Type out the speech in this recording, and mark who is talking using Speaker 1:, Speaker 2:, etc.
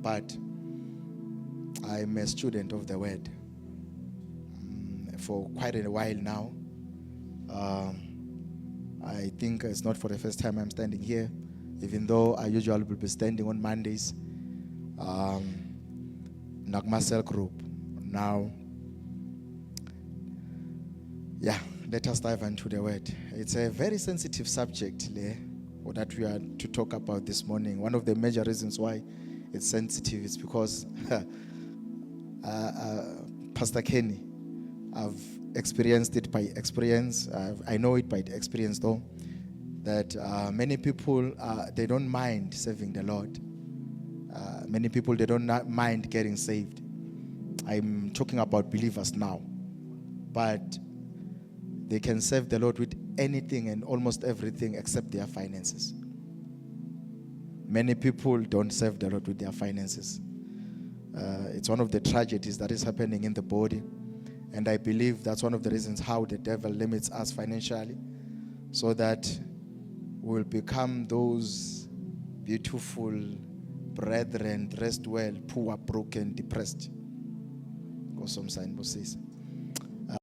Speaker 1: but I'm a student of the word for quite a while now. I think it's not for the first time I'm standing here, even though I usually will be standing on Mondays. Nagma Cell Group. Now, yeah, let us dive into the word. It's a very sensitive subject that we are to talk about this morning. One of the major reasons why it's sensitive is because Pastor Kenny, I've experienced it by experience. I know it by experience though, that many people, they don't mind serving the Lord. Many people, they don't mind getting saved. I'm talking about believers now. But they can serve the Lord with anything and almost everything except their finances. Many people don't serve the Lord with their finances. It's one of the tragedies that is happening in the body. And I believe that's one of the reasons how the devil limits us financially, so that we'll become those beautiful brethren, dressed well, poor, broken, depressed. Go some sign,